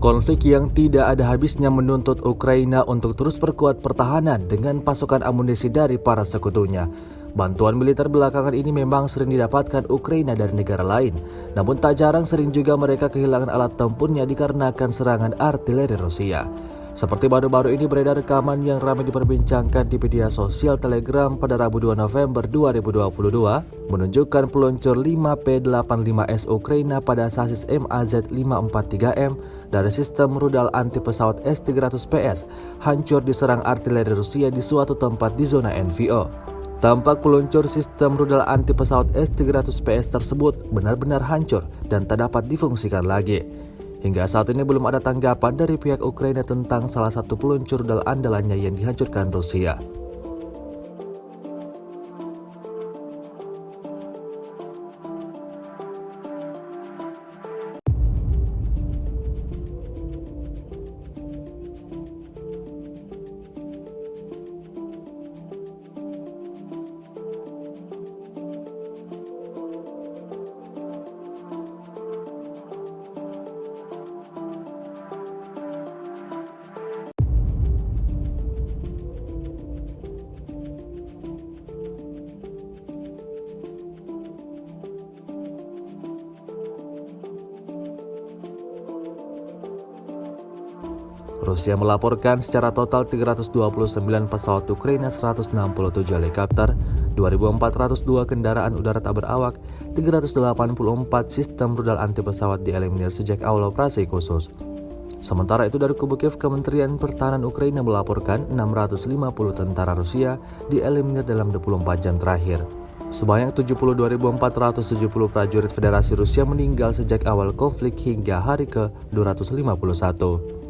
Konflik yang tidak ada habisnya menuntut Ukraina untuk terus perkuat pertahanan dengan pasokan amunisi dari para sekutunya. Bantuan militer belakangan ini memang sering didapatkan Ukraina dari negara lain, namun tak jarang sering juga mereka kehilangan alat tempurnya dikarenakan serangan artileri Rusia. Seperti baru-baru ini beredar rekaman yang ramai diperbincangkan di media sosial Telegram pada Rabu 2 November 2022 menunjukkan peluncur 5P-85S Ukraina pada sasis MAZ-543M dari sistem rudal anti pesawat S-300PS hancur diserang artileri Rusia di suatu tempat di zona NVO. Tampak peluncur sistem rudal anti pesawat S-300PS tersebut benar-benar hancur dan tak dapat difungsikan lagi. Hingga saat ini belum ada tanggapan dari pihak Ukraina tentang salah satu peluncur rudal andalannya yang dihancurkan Rusia. Rusia melaporkan secara total 329 pesawat Ukraina, 167 helikopter, 2.402 kendaraan udara tak berawak, 384 sistem rudal anti pesawat dieliminir sejak awal operasi khusus. Sementara itu dari kubu Kiev, Kementerian Pertahanan Ukraina melaporkan 650 tentara Rusia dieliminir dalam 24 jam terakhir. Sebanyak 72.470 prajurit Federasi Rusia meninggal sejak awal konflik hingga hari ke-251.